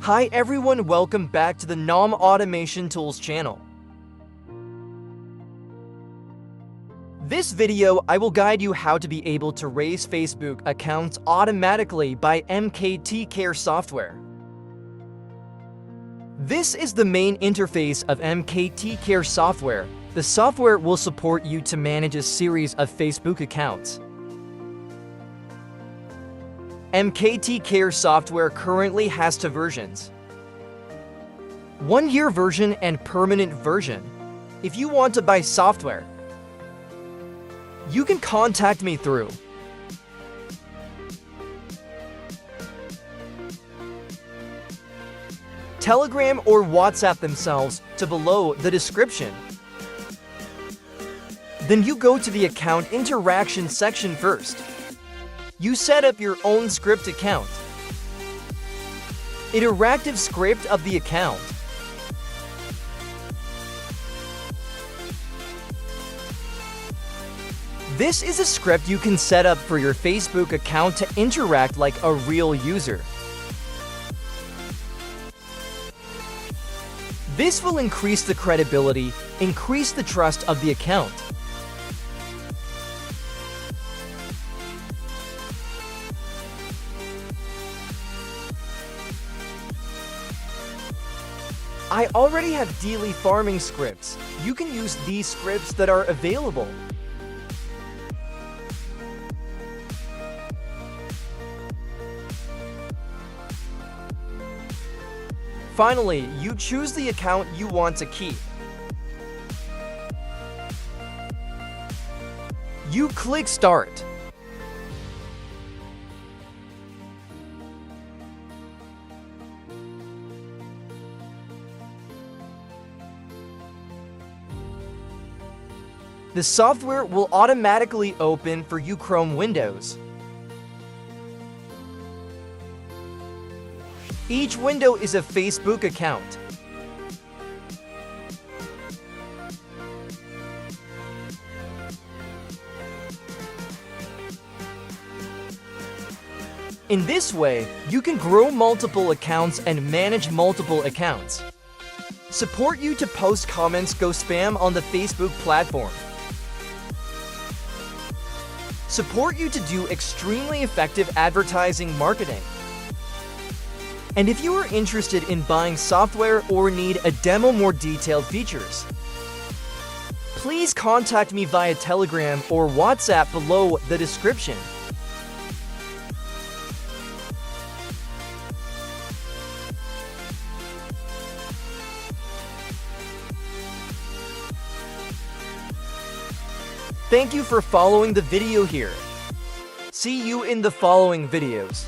Hi everyone, welcome back to the Nom Automation Tools channel. This video, I will guide you how to be able to raise Facebook accounts automatically by MKT Care software. This is the main interface of MKT Care software. The software will support you to manage a series of Facebook accounts. MKT Care software currently has two versions: 1-year version and permanent version. If you want to buy software, you can contact me through Telegram or WhatsApp themselves to below the description. Then you go to the account interaction section first. You set up your own script account. Interactive script of the account. This is a script you can set up for your Facebook account to interact like a real user. This will increase the credibility, increase the trust of the account. I already have daily farming scripts. You can use these scripts that are available. Finally, you choose the account you want to keep. You click Start. The software will automatically open for you Chrome windows. Each window is a Facebook account. In this way, you can grow multiple accounts and manage multiple accounts. Support you to post comments go spam on the Facebook platform. Support you to do extremely effective advertising marketing. And if you are interested in buying software or need a demo more detailed features, please contact me via Telegram or WhatsApp below the description. Thank you for following the video here. See you in the following videos.